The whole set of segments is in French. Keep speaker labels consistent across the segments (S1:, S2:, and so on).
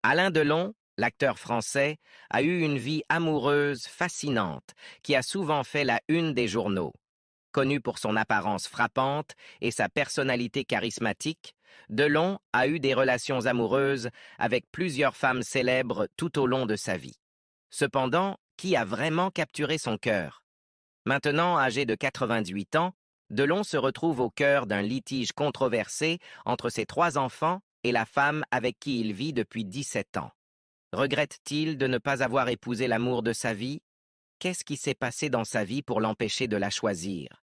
S1: Alain Delon, l'acteur français, a eu une vie amoureuse fascinante qui a souvent fait la une des journaux. Connu pour son apparence frappante et sa personnalité charismatique, Delon a eu des relations amoureuses avec plusieurs femmes célèbres tout au long de sa vie. Cependant, qui a vraiment capturé son cœur? Maintenant âgé de 98 ans, Delon se retrouve au cœur d'un litige controversé entre ses 3 enfants et la femme avec qui il vit depuis 17 ans. Regrette-t-il de ne pas avoir épousé l'amour de sa vie? Qu'est-ce qui s'est passé dans sa vie pour l'empêcher de la choisir?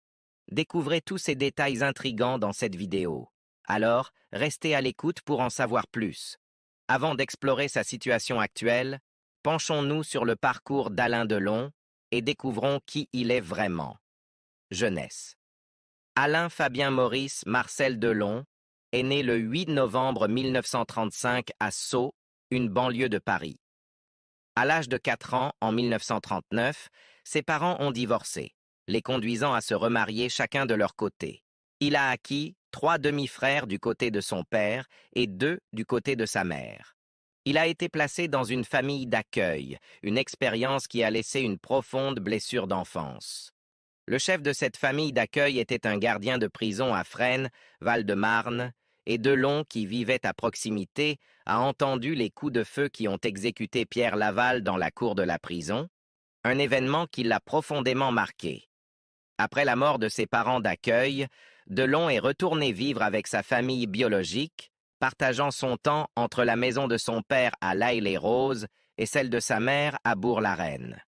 S1: Découvrez tous ces détails intrigants dans cette vidéo. Alors, restez à l'écoute pour en savoir plus. Avant d'explorer sa situation actuelle, penchons-nous sur le parcours d'Alain Delon et découvrons qui il est vraiment. Jeunesse. Alain Fabien Maurice Marcel Delon est né le 8 novembre 1935 à Sceaux, une banlieue de Paris. À l'âge de 4 ans, en 1939, ses parents ont divorcé, les conduisant à se remarier chacun de leur côté. Il a acquis 3 demi-frères du côté de son père et 2 du côté de sa mère. Il a été placé dans une famille d'accueil, une expérience qui a laissé une profonde blessure d'enfance. Le chef de cette famille d'accueil était un gardien de prison à Fresnes, Val-de-Marne, et Delon, qui vivait à proximité, a entendu les coups de feu qui ont exécuté Pierre Laval dans la cour de la prison, un événement qui l'a profondément marqué. Après la mort de ses parents d'accueil, Delon est retourné vivre avec sa famille biologique, partageant son temps entre la maison de son père à L'Haÿ-les-Roses et celle de sa mère à Bourg-la-Reine.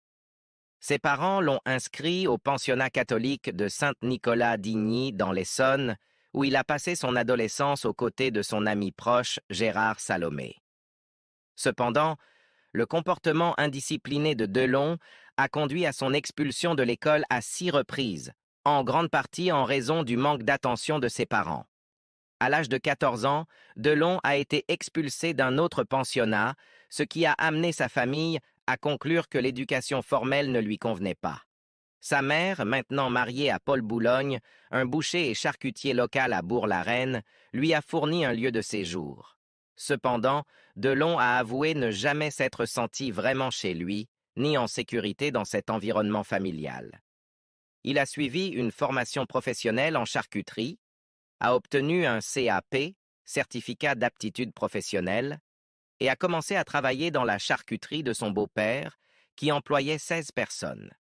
S1: Ses parents l'ont inscrit au pensionnat catholique de Saint-Nicolas-d'Igny dans l'Essonne, où il a passé son adolescence aux côtés de son ami proche Gérard Salomé. Cependant, le comportement indiscipliné de Delon a conduit à son expulsion de l'école à 6 reprises, en grande partie en raison du manque d'attention de ses parents. À l'âge de 14 ans, Delon a été expulsé d'un autre pensionnat, ce qui a amené sa famille à conclure que l'éducation formelle ne lui convenait pas. Sa mère, maintenant mariée à Paul Boulogne, un boucher et charcutier local à Bourg-la-Reine, lui a fourni un lieu de séjour. Cependant, Delon a avoué ne jamais s'être senti vraiment chez lui, ni en sécurité dans cet environnement familial. Il a suivi une formation professionnelle en charcuterie, a obtenu un CAP, certificat d'aptitude professionnelle, et a commencé à travailler dans la charcuterie de son beau-père, qui employait 16 personnes.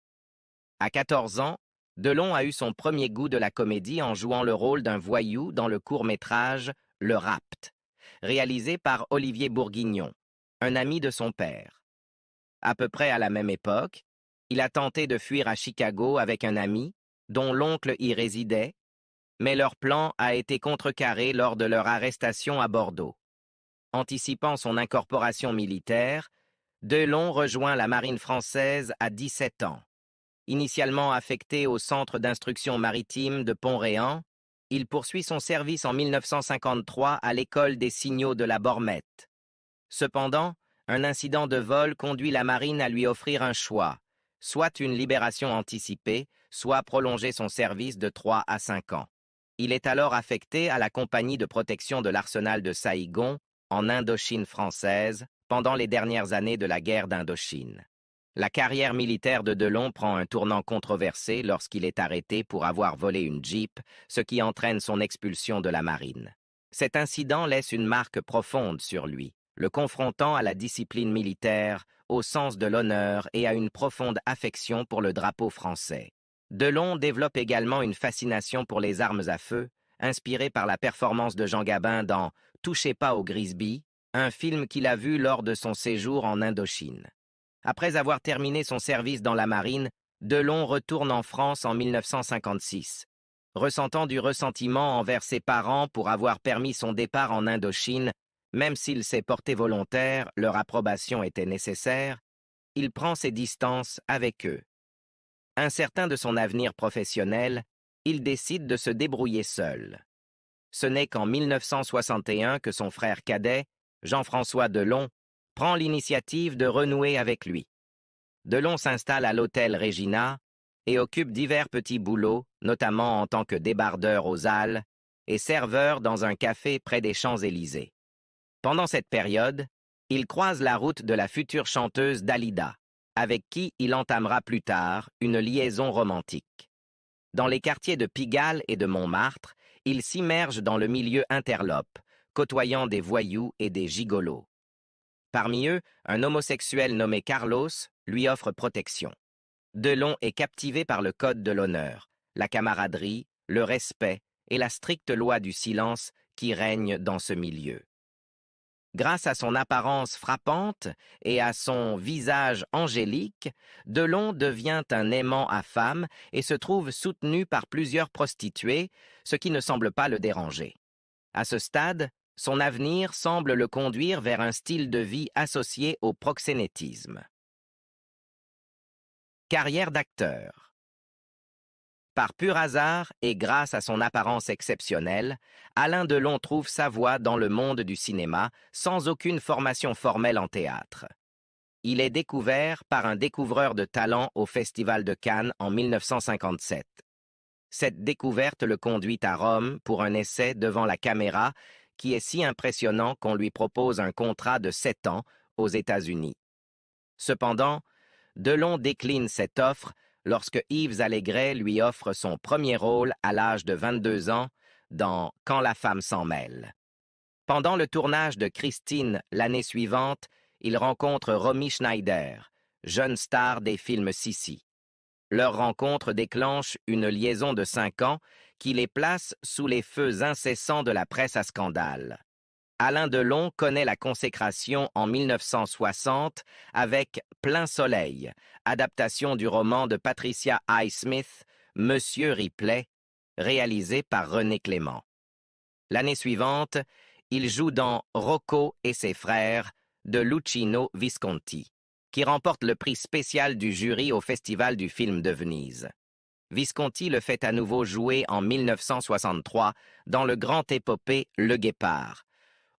S1: À 14 ans, Delon a eu son premier goût de la comédie en jouant le rôle d'un voyou dans le court-métrage « Le Rapt », réalisé par Olivier Bourguignon, un ami de son père. À peu près à la même époque, il a tenté de fuir à Chicago avec un ami, dont l'oncle y résidait, mais leur plan a été contrecarré lors de leur arrestation à Bordeaux. Anticipant son incorporation militaire, Delon rejoint la marine française à 17 ans. Initialement affecté au centre d'instruction maritime de Pont-Réan, il poursuit son service en 1953 à l'école des signaux de la Bormette. Cependant, un incident de vol conduit la marine à lui offrir un choix, soit une libération anticipée, soit prolonger son service de 3 à 5 ans. Il est alors affecté à la compagnie de protection de l'arsenal de Saïgon, en Indochine française, pendant les dernières années de la guerre d'Indochine. La carrière militaire de Delon prend un tournant controversé lorsqu'il est arrêté pour avoir volé une Jeep, ce qui entraîne son expulsion de la marine. Cet incident laisse une marque profonde sur lui, le confrontant à la discipline militaire, au sens de l'honneur et à une profonde affection pour le drapeau français. Delon développe également une fascination pour les armes à feu, inspirée par la performance de Jean Gabin dans « Touchez pas au Grisby », un film qu'il a vu lors de son séjour en Indochine. Après avoir terminé son service dans la marine, Delon retourne en France en 1956. Ressentant du ressentiment envers ses parents pour avoir permis son départ en Indochine, même s'il s'est porté volontaire, leur approbation était nécessaire, il prend ses distances avec eux. Incertain de son avenir professionnel, il décide de se débrouiller seul. Ce n'est qu'en 1961 que son frère cadet, Jean-François Delon, prend l'initiative de renouer avec lui. Delon s'installe à l'hôtel Regina et occupe divers petits boulots, notamment en tant que débardeur aux Halles et serveur dans un café près des Champs-Élysées. Pendant cette période, Il croise la route de la future chanteuse Dalida, avec qui il entamera plus tard une liaison romantique. Dans les quartiers de Pigalle et de Montmartre, il s'immerge dans le milieu interlope, côtoyant des voyous et des gigolos. Parmi eux, un homosexuel nommé Carlos lui offre protection. Delon est captivé par le code de l'honneur, la camaraderie, le respect et la stricte loi du silence qui règne dans ce milieu. Grâce à son apparence frappante et à son visage angélique, Delon devient un aimant à femmes et se trouve soutenu par plusieurs prostituées, ce qui ne semble pas le déranger. À ce stade, son avenir semble le conduire vers un style de vie associé au proxénétisme. Carrière d'acteur. Par pur hasard et grâce à son apparence exceptionnelle, Alain Delon trouve sa voie dans le monde du cinéma sans aucune formation formelle en théâtre. Il est découvert par un découvreur de talent au Festival de Cannes en 1957. Cette découverte le conduit à Rome pour un essai devant la caméra qui est si impressionnant qu'on lui propose un contrat de 7 ans aux États-Unis. Cependant, Delon décline cette offre lorsque Yves Allégret lui offre son premier rôle à l'âge de 22 ans dans Quand la femme s'en mêle. Pendant le tournage de Christine l'année suivante, il rencontre Romy Schneider, jeune star des films Sissi. Leur rencontre déclenche une liaison de 5 ans qui les place sous les feux incessants de la presse à scandale. Alain Delon connaît la consécration en 1960 avec Plein Soleil, adaptation du roman de Patricia Highsmith, Monsieur Ripley, réalisé par René Clément. L'année suivante, il joue dans Rocco et ses frères de Luchino Visconti, qui remporte le prix spécial du jury au Festival du film de Venise. Visconti le fait à nouveau jouer en 1963 dans le grand épopée Le Guépard,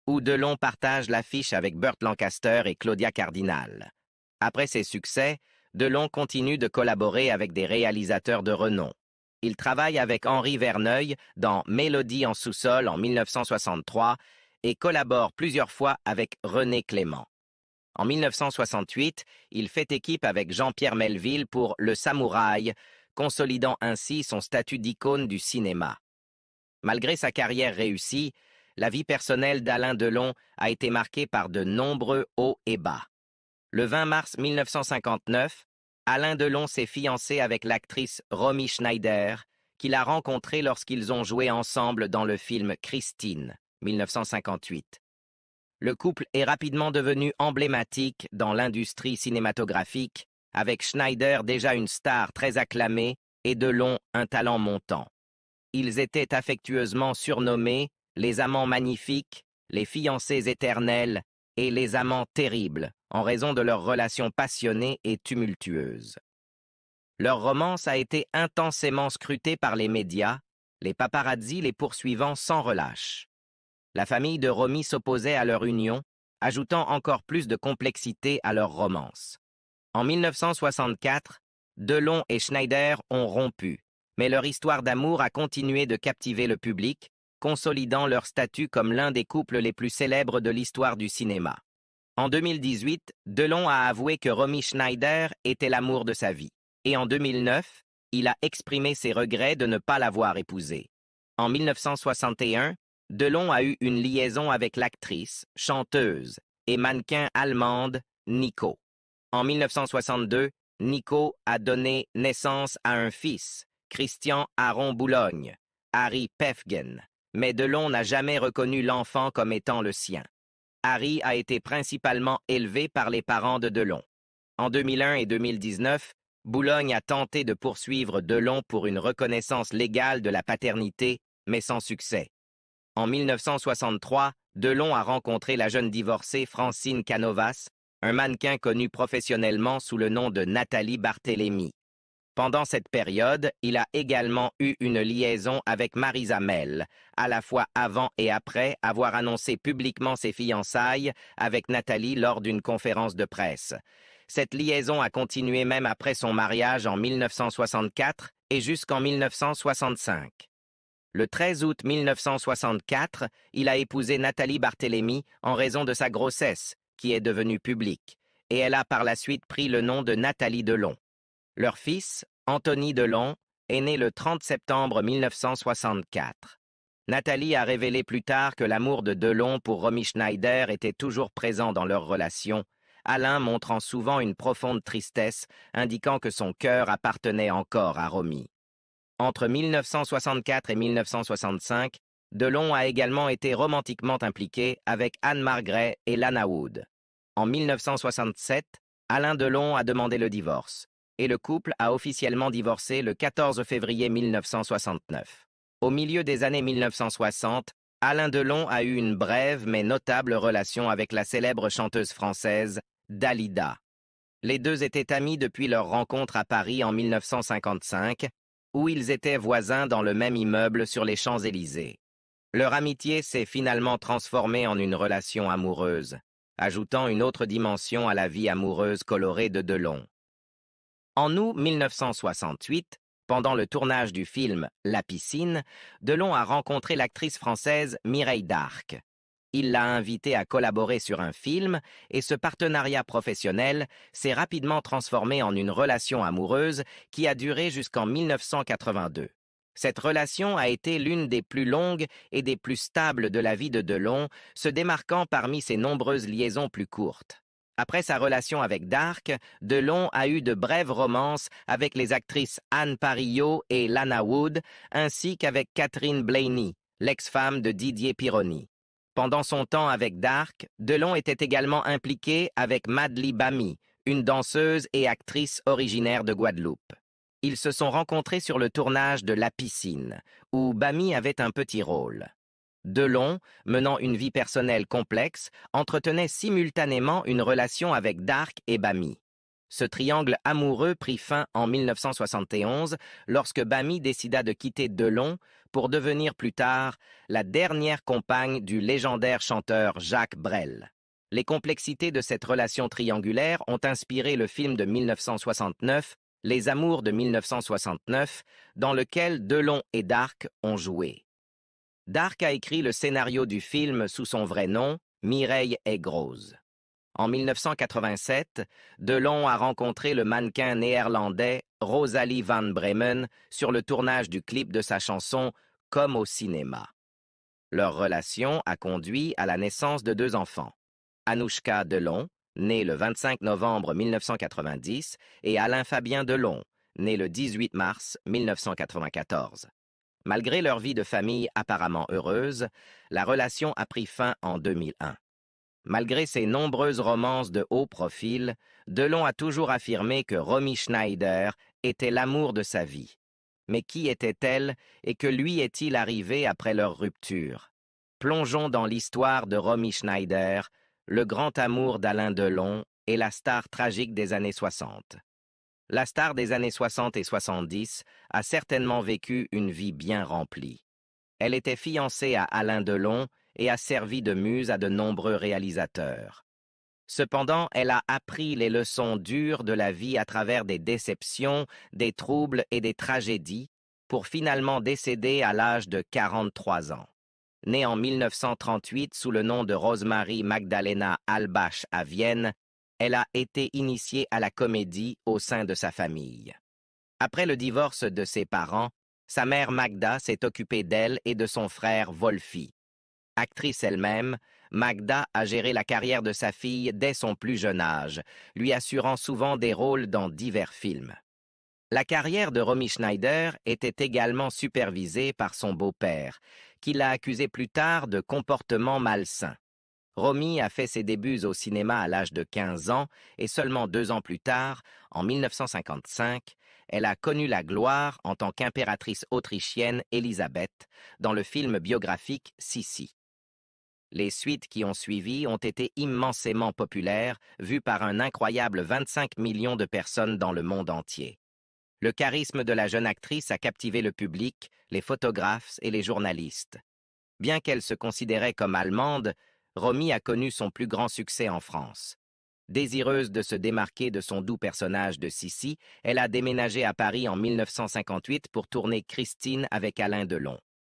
S1: où Delon partage l'affiche avec Burt Lancaster et Claudia Cardinal. Après ses succès, Delon continue de collaborer avec des réalisateurs de renom. Il travaille avec Henri Verneuil dans Mélodie en sous-sol en 1963 et collabore plusieurs fois avec René Clément. En 1968, il fait équipe avec Jean-Pierre Melville pour Le Samouraï, consolidant ainsi son statut d'icône du cinéma. Malgré sa carrière réussie, la vie personnelle d'Alain Delon a été marquée par de nombreux hauts et bas. Le 20 mars 1959, Alain Delon s'est fiancé avec l'actrice Romy Schneider, qu'il a rencontrée lorsqu'ils ont joué ensemble dans le film Christine, 1958. Le couple est rapidement devenu emblématique dans l'industrie cinématographique, avec Schneider déjà une star très acclamée et Delon un talent montant. Ils étaient affectueusement surnommés les amants magnifiques, les fiancés éternels et les amants terribles, en raison de leur relation passionnée et tumultueuse. Leur romance a été intensément scrutée par les médias, les paparazzis les poursuivant sans relâche. La famille de Romy s'opposait à leur union, ajoutant encore plus de complexité à leur romance. En 1964, Delon et Schneider ont rompu, mais leur histoire d'amour a continué de captiver le public, consolidant leur statut comme l'un des couples les plus célèbres de l'histoire du cinéma. En 2018, Delon a avoué que Romy Schneider était l'amour de sa vie. Et en 2009, il a exprimé ses regrets de ne pas l'avoir épousée. En 1961, Delon a eu une liaison avec l'actrice, chanteuse et mannequin allemande Nico. En 1962, Nico a donné naissance à un fils, Christian Aron Boulogne, Harry Pefgen. Mais Delon n'a jamais reconnu l'enfant comme étant le sien. Harry a été principalement élevé par les parents de Delon. En 2001 et 2019, Boulogne a tenté de poursuivre Delon pour une reconnaissance légale de la paternité, mais sans succès. En 1963, Delon a rencontré la jeune divorcée Francine Canovas, un mannequin connu professionnellement sous le nom de Nathalie Barthélémy. Pendant cette période, il a également eu une liaison avec Marisa Mel, à la fois avant et après avoir annoncé publiquement ses fiançailles avec Nathalie lors d'une conférence de presse. Cette liaison a continué même après son mariage en 1964 et jusqu'en 1965. Le 13 août 1964, il a épousé Nathalie Barthélémy en raison de sa grossesse, qui est devenue publique, et elle a par la suite pris le nom de Nathalie Delon. Leur fils, Anthony Delon, est né le 30 septembre 1964. Nathalie a révélé plus tard que l'amour de Delon pour Romy Schneider était toujours présent dans leur relation, Alain montrant souvent une profonde tristesse, indiquant que son cœur appartenait encore à Romy. Entre 1964 et 1965, Delon a également été romantiquement impliqué avec Anne Margret et Lana Wood. En 1967, Alain Delon a demandé le divorce, et le couple a officiellement divorcé le 14 février 1969. Au milieu des années 1960, Alain Delon a eu une brève mais notable relation avec la célèbre chanteuse française Dalida. Les deux étaient amis depuis leur rencontre à Paris en 1955, où ils étaient voisins dans le même immeuble sur les Champs-Élysées. Leur amitié s'est finalement transformée en une relation amoureuse, ajoutant une autre dimension à la vie amoureuse colorée de Delon. En août 1968, pendant le tournage du film La piscine, Delon a rencontré l'actrice française Mireille d'Arc. Il l'a invitée à collaborer sur un film et ce partenariat professionnel s'est rapidement transformé en une relation amoureuse qui a duré jusqu'en 1982. Cette relation a été l'une des plus longues et des plus stables de la vie de Delon, se démarquant parmi ses nombreuses liaisons plus courtes. Après sa relation avec Darc, Delon a eu de brèves romances avec les actrices Anne Parillot et Lana Wood, ainsi qu'avec Catherine Blaney, l'ex-femme de Didier Pironi. Pendant son temps avec Darc, Delon était également impliqué avec Madly Bamy, une danseuse et actrice originaire de Guadeloupe. Ils se sont rencontrés sur le tournage de La piscine, où Bamy avait un petit rôle. Delon, menant une vie personnelle complexe, entretenait simultanément une relation avec Darc et Bamy. Ce triangle amoureux prit fin en 1971 lorsque Bamy décida de quitter Delon pour devenir plus tard la dernière compagne du légendaire chanteur Jacques Brel. Les complexités de cette relation triangulaire ont inspiré le film de 1969, Les Amours de 1969, dans lequel Delon et Darc ont joué. Darc a écrit le scénario du film sous son vrai nom, Mireille Aigrose. En 1987, Delon a rencontré le mannequin néerlandais Rosalie van Bremen sur le tournage du clip de sa chanson « Comme au cinéma ». Leur relation a conduit à la naissance de deux enfants, Anouchka Delon, née le 25 novembre 1990, et Alain-Fabien Delon, né le 18 mars 1994. Malgré leur vie de famille apparemment heureuse, la relation a pris fin en 2001. Malgré ses nombreuses romances de haut profil, Delon a toujours affirmé que Romy Schneider était l'amour de sa vie. Mais qui était-elle et que lui est-il arrivé après leur rupture? Plongeons dans l'histoire de Romy Schneider, le grand amour d'Alain Delon et la star tragique des années 60. La star des années 60 et 70 a certainement vécu une vie bien remplie. Elle était fiancée à Alain Delon et a servi de muse à de nombreux réalisateurs. Cependant, elle a appris les leçons dures de la vie à travers des déceptions, des troubles et des tragédies, pour finalement décéder à l'âge de 43 ans. Née en 1938 sous le nom de Rosemarie Magdalena Albach à Vienne, elle a été initiée à la comédie au sein de sa famille. Après le divorce de ses parents, sa mère Magda s'est occupée d'elle et de son frère Wolfi. Actrice elle-même, Magda a géré la carrière de sa fille dès son plus jeune âge, lui assurant souvent des rôles dans divers films. La carrière de Romy Schneider était également supervisée par son beau-père, qui l'a accusée plus tard de comportement malsain. Romy a fait ses débuts au cinéma à l'âge de 15 ans et seulement 2 ans plus tard, en 1955, elle a connu la gloire en tant qu'impératrice autrichienne Élisabeth dans le film biographique Sissi. Les suites qui ont suivi ont été immensément populaires, vues par un incroyable 25 millions de personnes dans le monde entier. Le charisme de la jeune actrice a captivé le public, les photographes et les journalistes. Bien qu'elle se considérait comme allemande, Romy a connu son plus grand succès en France. Désireuse de se démarquer de son doux personnage de Sissi, elle a déménagé à Paris en 1958 pour tourner Christine avec Alain Delon.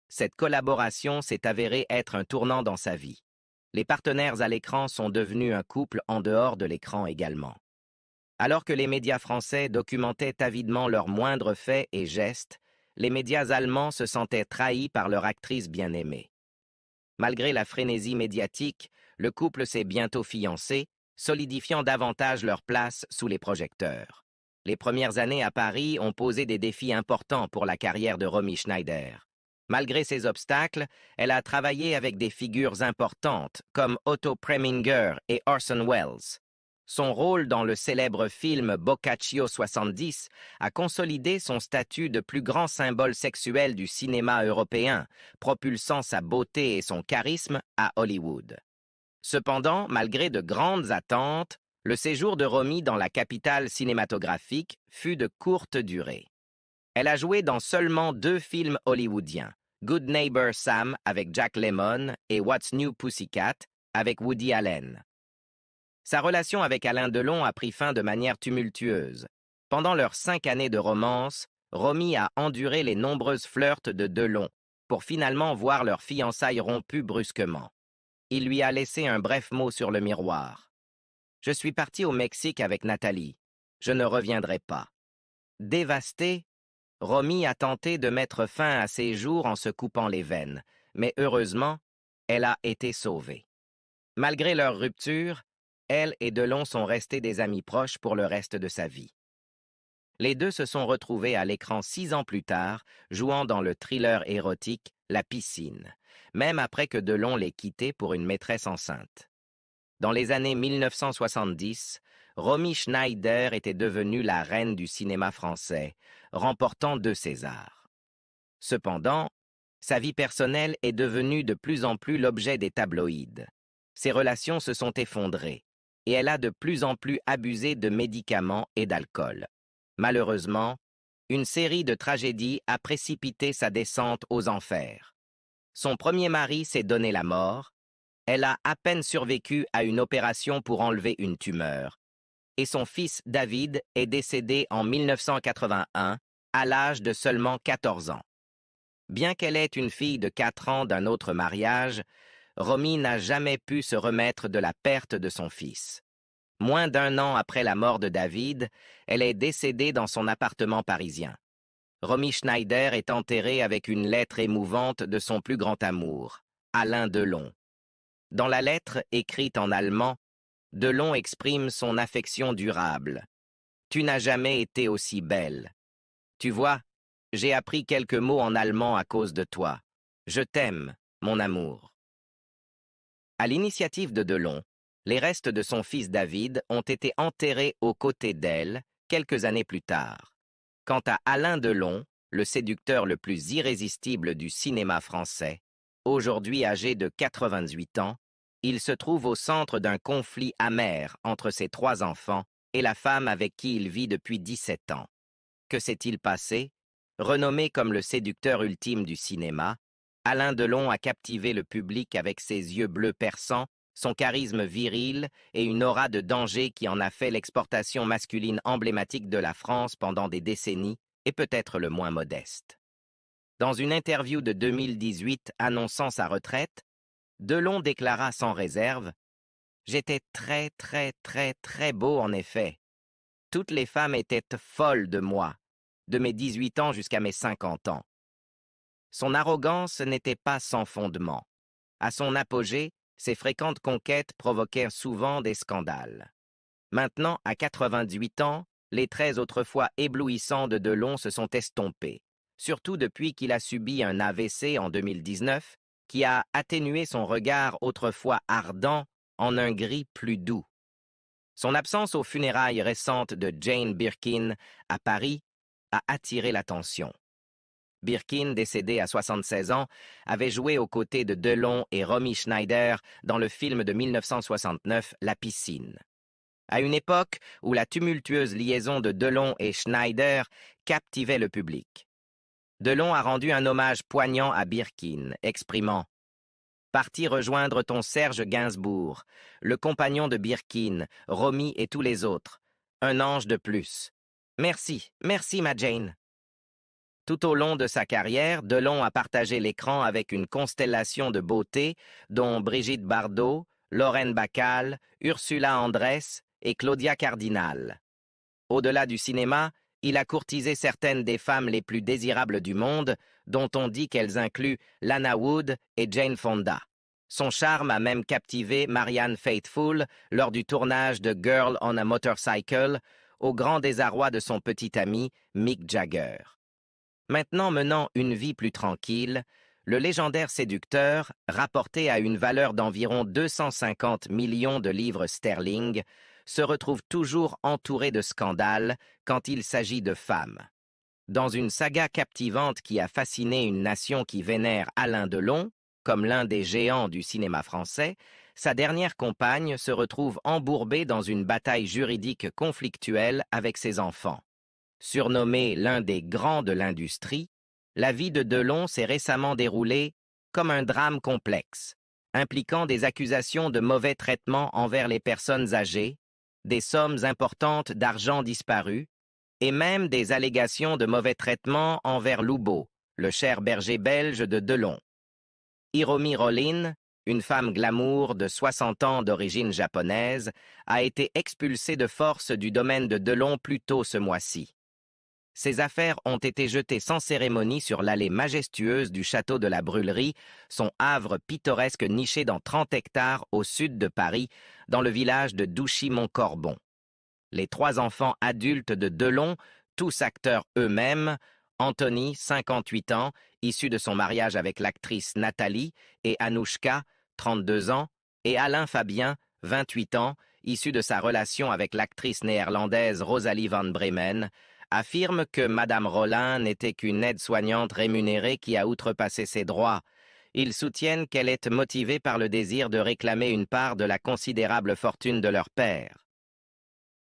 S1: Cette collaboration s'est avérée être un tournant dans sa vie. Les partenaires à l'écran sont devenus un couple en dehors de l'écran également. Alors que les médias français documentaient avidement leurs moindres faits et gestes, les médias allemands se sentaient trahis par leur actrice bien-aimée. Malgré la frénésie médiatique, le couple s'est bientôt fiancé, solidifiant davantage leur place sous les projecteurs. Les premières années à Paris ont posé des défis importants pour la carrière de Romy Schneider. Malgré ces obstacles, elle a travaillé avec des figures importantes comme Otto Preminger et Orson Welles. Son rôle dans le célèbre film Boccaccio 70 a consolidé son statut de plus grand symbole sexuel du cinéma européen, propulsant sa beauté et son charisme à Hollywood. Cependant, malgré de grandes attentes, le séjour de Romy dans la capitale cinématographique fut de courte durée. Elle a joué dans seulement 2 films hollywoodiens, Good Neighbor Sam avec Jack Lemmon et What's New Pussycat avec Woody Allen. Sa relation avec Alain Delon a pris fin de manière tumultueuse. Pendant leurs 5 années de romance, Romy a enduré les nombreuses flirts de Delon, pour finalement voir leur fiançailles rompues brusquement. Il lui a laissé un bref mot sur le miroir. « Je suis parti au Mexique avec Nathalie. Je ne reviendrai pas. » Dévastée, Romy a tenté de mettre fin à ses jours en se coupant les veines, mais heureusement, elle a été sauvée. Malgré leur rupture, elle et Delon sont restés des amis proches pour le reste de sa vie. Les deux se sont retrouvés à l'écran 6 ans plus tard, jouant dans le thriller érotique La Piscine, même après que Delon l'ait quitté pour une maîtresse enceinte. Dans les années 1970, Romy Schneider était devenue la reine du cinéma français, remportant 2 Césars. Cependant, sa vie personnelle est devenue de plus en plus l'objet des tabloïds. Ses relations se sont effondrées, et elle a de plus en plus abusé de médicaments et d'alcool. Malheureusement, une série de tragédies a précipité sa descente aux enfers. Son premier mari s'est donné la mort, elle a à peine survécu à une opération pour enlever une tumeur, et son fils David est décédé en 1981 à l'âge de seulement 14 ans. Bien qu'elle ait une fille de 4 ans d'un autre mariage, Romy n'a jamais pu se remettre de la perte de son fils. Moins d'1 an après la mort de David, elle est décédée dans son appartement parisien. Romy Schneider est enterrée avec une lettre émouvante de son plus grand amour, Alain Delon. Dans la lettre, écrite en allemand, Delon exprime son affection durable. « Tu n'as jamais été aussi belle. Tu vois, j'ai appris quelques mots en allemand à cause de toi. Je t'aime, mon amour. » À l'initiative de Delon, les restes de son fils David ont été enterrés aux côtés d'elle quelques années plus tard. Quant à Alain Delon, le séducteur le plus irrésistible du cinéma français, aujourd'hui âgé de 88 ans, il se trouve au centre d'un conflit amer entre ses 3 enfants et la femme avec qui il vit depuis 17 ans. Que s'est-il passé? Renommé comme le séducteur ultime du cinéma, Alain Delon a captivé le public avec ses yeux bleus perçants, son charisme viril et une aura de danger qui en a fait l'exportation masculine emblématique de la France pendant des décennies et peut-être le moins modeste. Dans une interview de 2018 annonçant sa retraite, Delon déclara sans réserve « J'étais très, très, très, très beau en effet. Toutes les femmes étaient folles de moi, de mes 18 ans jusqu'à mes 50 ans. » Son arrogance n'était pas sans fondement. À son apogée, ses fréquentes conquêtes provoquèrent souvent des scandales. Maintenant, à 88 ans, les traits autrefois éblouissants de Delon se sont estompés, surtout depuis qu'il a subi un AVC en 2019, qui a atténué son regard autrefois ardent en un gris plus doux. Son absence aux funérailles récentes de Jane Birkin à Paris a attiré l'attention. Birkin, décédée à 76 ans, avait joué aux côtés de Delon et Romy Schneider dans le film de 1969 La Piscine. À une époque où la tumultueuse liaison de Delon et Schneider captivait le public. Delon a rendu un hommage poignant à Birkin, exprimant « Parti rejoindre ton Serge Gainsbourg, le compagnon de Birkin, Romy et tous les autres. Un ange de plus. Merci, merci ma Jane. » Tout au long de sa carrière, Delon a partagé l'écran avec une constellation de beauté, dont Brigitte Bardot, Lorraine Bacall, Ursula Andress et Claudia Cardinal. Au-delà du cinéma, il a courtisé certaines des femmes les plus désirables du monde, dont on dit qu'elles incluent Lana Wood et Jane Fonda. Son charme a même captivé Marianne Faithfull lors du tournage de Girl on a Motorcycle, au grand désarroi de son petit ami Mick Jagger. Maintenant menant une vie plus tranquille, le légendaire séducteur, rapporté à une valeur d'environ 250 millions de livres sterling, se retrouve toujours entouré de scandales quand il s'agit de femmes. Dans une saga captivante qui a fasciné une nation qui vénère Alain Delon, comme l'un des géants du cinéma français, sa dernière compagne se retrouve embourbée dans une bataille juridique conflictuelle avec ses enfants. Surnommé l'un des grands de l'industrie, la vie de Delon s'est récemment déroulée comme un drame complexe, impliquant des accusations de mauvais traitement envers les personnes âgées, des sommes importantes d'argent disparu, et même des allégations de mauvais traitement envers Loubeau, le cher berger belge de Delon. Hiromi Rollin, une femme glamour de 60 ans d'origine japonaise, a été expulsée de force du domaine de Delon plus tôt ce mois-ci. Ses affaires ont été jetées sans cérémonie sur l'allée majestueuse du château de la Brûlerie, son havre pittoresque niché dans 30 hectares au sud de Paris, dans le village de Douchy-Montcorbon. Les 3 enfants adultes de Delon, tous acteurs eux-mêmes, Anthony, 58 ans, issu de son mariage avec l'actrice Nathalie, et Anouchka, 32 ans, et Alain Fabien, 28 ans, issu de sa relation avec l'actrice néerlandaise Rosalie van Bremen, affirment que Madame Rollin n'était qu'une aide-soignante rémunérée qui a outrepassé ses droits. Ils soutiennent qu'elle est motivée par le désir de réclamer une part de la considérable fortune de leur père.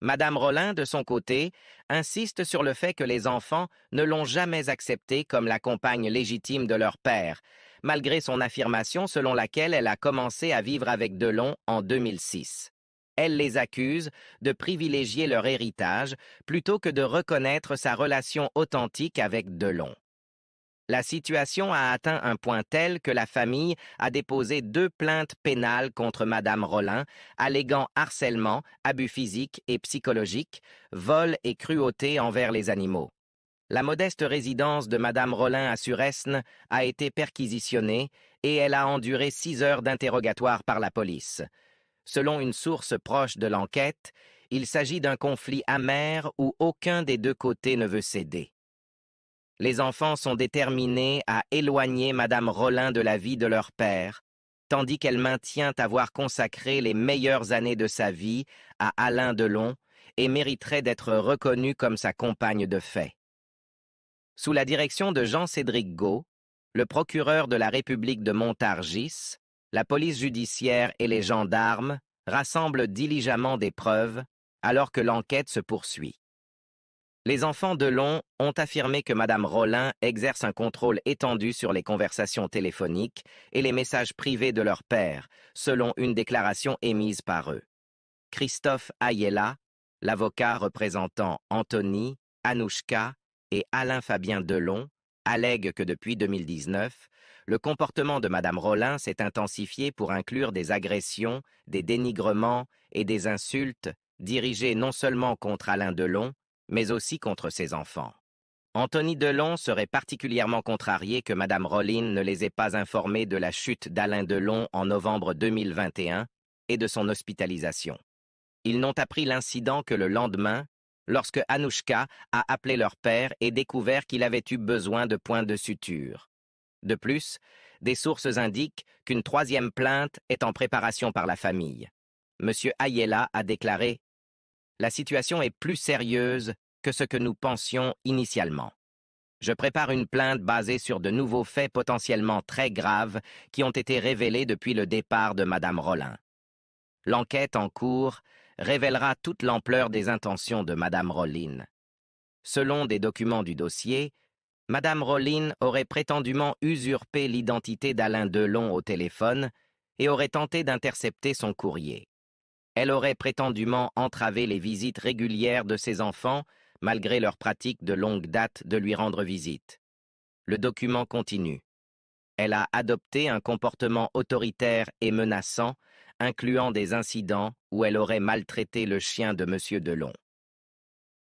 S1: Madame Rollin, de son côté, insiste sur le fait que les enfants ne l'ont jamais acceptée comme la compagne légitime de leur père, malgré son affirmation selon laquelle elle a commencé à vivre avec Delon en 2006. Elle les accuse de privilégier leur héritage plutôt que de reconnaître sa relation authentique avec Delon. La situation a atteint un point tel que la famille a déposé 2 plaintes pénales contre Madame Rollin, alléguant harcèlement, abus physiques et psychologiques, vol et cruauté envers les animaux. La modeste résidence de Madame Rollin à Suresnes a été perquisitionnée et elle a enduré 6 heures d'interrogatoire par la police. Selon une source proche de l'enquête, il s'agit d'un conflit amer où aucun des 2 côtés ne veut céder. Les enfants sont déterminés à éloigner Madame Rollin de la vie de leur père, tandis qu'elle maintient avoir consacré les meilleures années de sa vie à Alain Delon et mériterait d'être reconnue comme sa compagne de fait. Sous la direction de Jean-Cédric Gault, le procureur de la République de Montargis, la police judiciaire et les gendarmes rassemblent diligemment des preuves alors que l'enquête se poursuit. Les enfants Delon ont affirmé que Madame Rollin exerce un contrôle étendu sur les conversations téléphoniques et les messages privés de leur père, selon une déclaration émise par eux. Christophe Ayella, l'avocat représentant Anthony, Anouchka et Alain Fabien Delon, allègue que depuis 2019, le comportement de Madame Rollin s'est intensifié pour inclure des agressions, des dénigrements et des insultes dirigées non seulement contre Alain Delon, mais aussi contre ses enfants. Anthony Delon serait particulièrement contrarié que Madame Rollin ne les ait pas informés de la chute d'Alain Delon en novembre 2021 et de son hospitalisation. Ils n'ont appris l'incident que le lendemain, lorsque Anouchka a appelé leur père et découvert qu'il avait eu besoin de points de suture. De plus, des sources indiquent qu'une 3e plainte est en préparation par la famille. Monsieur Ayella a déclaré « La situation est plus sérieuse que ce que nous pensions initialement. Je prépare une plainte basée sur de nouveaux faits potentiellement très graves qui ont été révélés depuis le départ de Madame Rollin. L'enquête en cours révélera toute l'ampleur des intentions de Madame Rollin. Selon des documents du dossier, Madame Rollin aurait prétendument usurpé l'identité d'Alain Delon au téléphone et aurait tenté d'intercepter son courrier. Elle aurait prétendument entravé les visites régulières de ses enfants, malgré leur pratique de longue date de lui rendre visite. Le document continue. Elle a adopté un comportement autoritaire et menaçant, incluant des incidents où elle aurait maltraité le chien de M. Delon.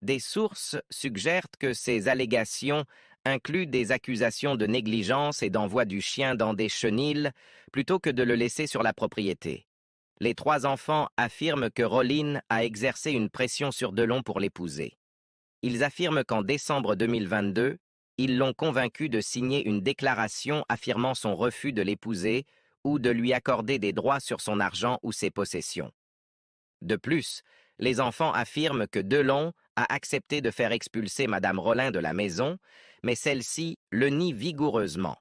S1: Des sources suggèrent que ces allégations incluent des accusations de négligence et d'envoi du chien dans des chenils plutôt que de le laisser sur la propriété. Les 3 enfants affirment que Roline a exercé une pression sur Delon pour l'épouser. Ils affirment qu'en décembre 2022, ils l'ont convaincu de signer une déclaration affirmant son refus de l'épouser ou de lui accorder des droits sur son argent ou ses possessions. De plus, les enfants affirment que Delon a accepté de faire expulser Madame Rollin de la maison, mais celle-ci le nie vigoureusement,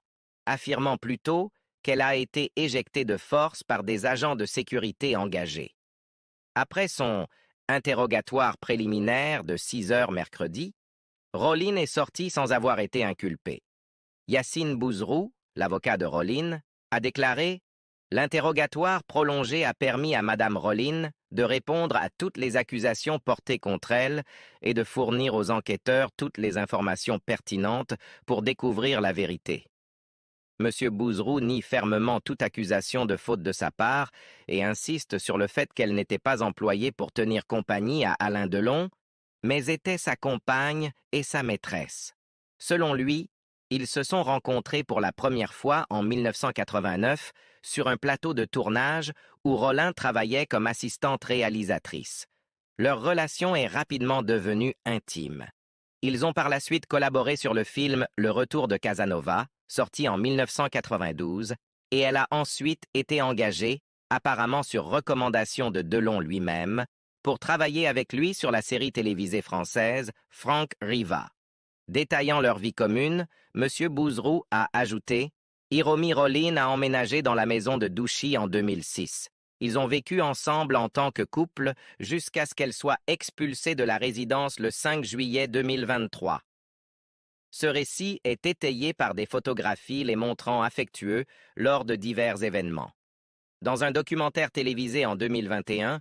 S1: affirmant plutôt qu'elle a été éjectée de force par des agents de sécurité engagés. Après son interrogatoire préliminaire de 6 heures mercredi, Roline est sortie sans avoir été inculpée. Yassine Bouzrou, l'avocat de Roline, a déclaré « L'interrogatoire prolongé a permis à Madame Roline de répondre à toutes les accusations portées contre elle et de fournir aux enquêteurs toutes les informations pertinentes pour découvrir la vérité. » M. Bouzrou nie fermement toute accusation de faute de sa part et insiste sur le fait qu'elle n'était pas employée pour tenir compagnie à Alain Delon, mais était sa compagne et sa maîtresse. Selon lui, ils se sont rencontrés pour la première fois en 1989 sur un plateau de tournage où Rollin travaillait comme assistante réalisatrice. Leur relation est rapidement devenue intime. Ils ont par la suite collaboré sur le film Le Retour de Casanova, sorti en 1992, et elle a ensuite été engagée, apparemment sur recommandation de Delon lui-même, pour travailler avec lui sur la série télévisée française Franck Riva. Détaillant leur vie commune, M. Bouzrou a ajouté « Hiromi Roline a emménagé dans la maison de Douchy en 2006. Ils ont vécu ensemble en tant que couple jusqu'à ce qu'elle soit expulsée de la résidence le 5 juillet 2023. » Ce récit est étayé par des photographies les montrant affectueux lors de divers événements. Dans un documentaire télévisé en 2021,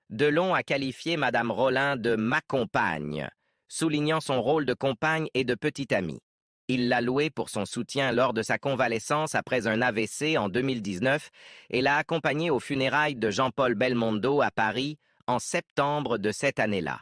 S1: Delon a qualifié Madame Rollin de « ma compagne », soulignant son rôle de compagne et de petite amie. Il l'a louée pour son soutien lors de sa convalescence après un AVC en 2019 et l'a accompagnée aux funérailles de Jean-Paul Belmondo à Paris en septembre de cette année-là.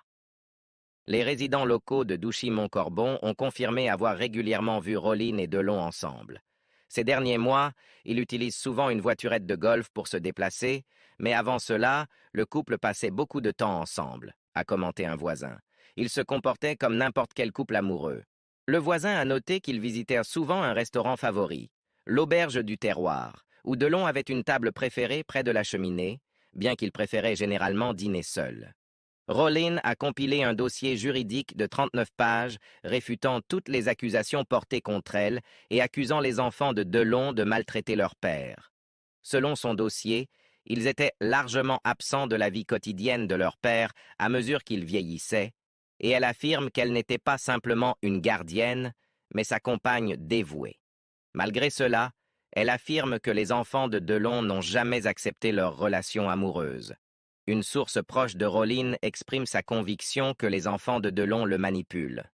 S1: Les résidents locaux de Douchy-Montcorbon ont confirmé avoir régulièrement vu Roline et Delon ensemble. Ces derniers mois, il utilise souvent une voiturette de golf pour se déplacer, mais avant cela, le couple passait beaucoup de temps ensemble, a commenté un voisin. Ils se comportaient comme n'importe quel couple amoureux. Le voisin a noté qu'ils visitèrent souvent un restaurant favori, l'Auberge du Terroir, où Delon avait une table préférée près de la cheminée, bien qu'il préférait généralement dîner seul. Roline a compilé un dossier juridique de 39 pages réfutant toutes les accusations portées contre elle et accusant les enfants de Delon de maltraiter leur père. Selon son dossier, ils étaient largement absents de la vie quotidienne de leur père à mesure qu'ils vieillissaient, et elle affirme qu'elle n'était pas simplement une gardienne, mais sa compagne dévouée. Malgré cela, elle affirme que les enfants de Delon n'ont jamais accepté leur relation amoureuse. Une source proche de Roline exprime sa conviction que les enfants de Delon le manipulent.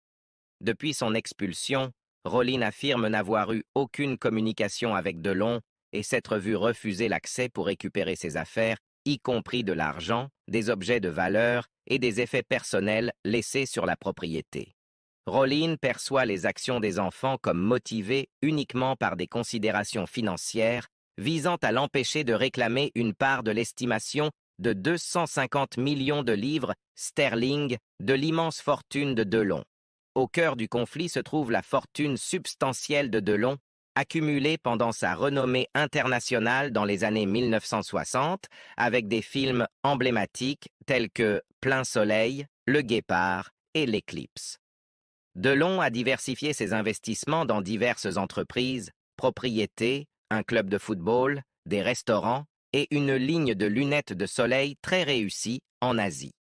S1: Depuis son expulsion, Roline affirme n'avoir eu aucune communication avec Delon et s'être vu refuser l'accès pour récupérer ses affaires, y compris de l'argent, des objets de valeur et des effets personnels laissés sur la propriété. Roline perçoit les actions des enfants comme motivées uniquement par des considérations financières visant à l'empêcher de réclamer une part de l'estimation de 250 millions de livres sterling de l'immense fortune de Delon. Au cœur du conflit se trouve la fortune substantielle de Delon, accumulée pendant sa renommée internationale dans les années 1960, avec des films emblématiques tels que Plein Soleil, Le Guépard et L'Éclipse. Delon a diversifié ses investissements dans diverses entreprises, propriétés, un club de football, des restaurants et une ligne de lunettes de soleil très réussie en Asie.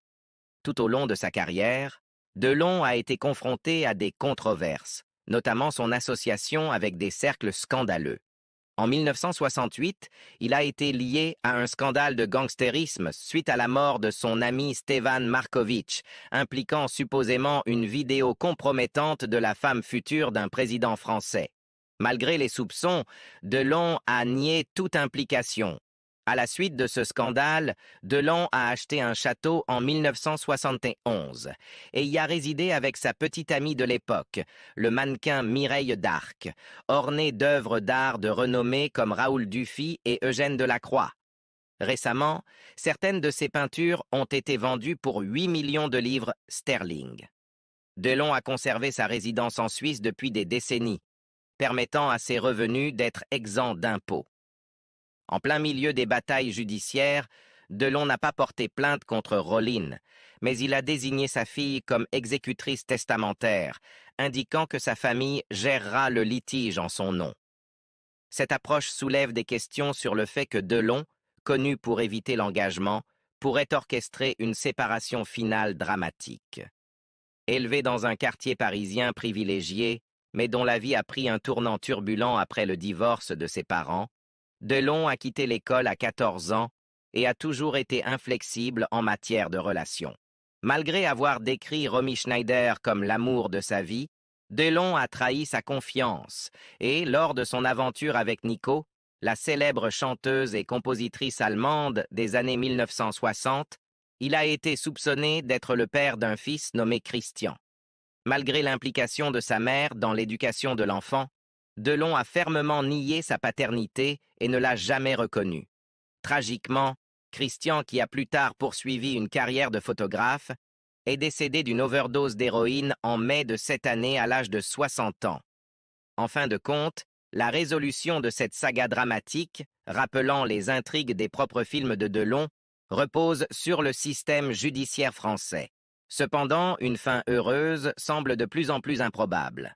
S1: Tout au long de sa carrière, Delon a été confronté à des controverses, notamment son association avec des cercles scandaleux. En 1968, il a été lié à un scandale de gangstérisme suite à la mort de son ami Stevan Markovic, impliquant supposément une vidéo compromettante de la femme future d'un président français. Malgré les soupçons, Delon a nié toute implication. À la suite de ce scandale, Delon a acheté un château en 1971 et y a résidé avec sa petite amie de l'époque, le mannequin Mireille d'Arc, orné d'œuvres d'art de renommée comme Raoul Dufy et Eugène Delacroix. Récemment, certaines de ses peintures ont été vendues pour 8 millions de livres sterling. Delon a conservé sa résidence en Suisse depuis des décennies, permettant à ses revenus d'être exempts d'impôts. En plein milieu des batailles judiciaires, Delon n'a pas porté plainte contre Rollin, mais il a désigné sa fille comme exécutrice testamentaire, indiquant que sa famille gérera le litige en son nom. Cette approche soulève des questions sur le fait que Delon, connu pour éviter l'engagement, pourrait orchestrer une séparation finale dramatique. Élevé dans un quartier parisien privilégié, mais dont la vie a pris un tournant turbulent après le divorce de ses parents, Delon a quitté l'école à 14 ans et a toujours été inflexible en matière de relations. Malgré avoir décrit Romy Schneider comme l'amour de sa vie, Delon a trahi sa confiance et, lors de son aventure avec Nico, la célèbre chanteuse et compositrice allemande des années 1960, il a été soupçonné d'être le père d'un fils nommé Christian. Malgré l'implication de sa mère dans l'éducation de l'enfant, Delon a fermement nié sa paternité et ne l'a jamais reconnue. Tragiquement, Christian, qui a plus tard poursuivi une carrière de photographe, est décédé d'une overdose d'héroïne en mai de cette année à l'âge de 60 ans. En fin de compte, la résolution de cette saga dramatique, rappelant les intrigues des propres films de Delon, repose sur le système judiciaire français. Cependant, une fin heureuse semble de plus en plus improbable.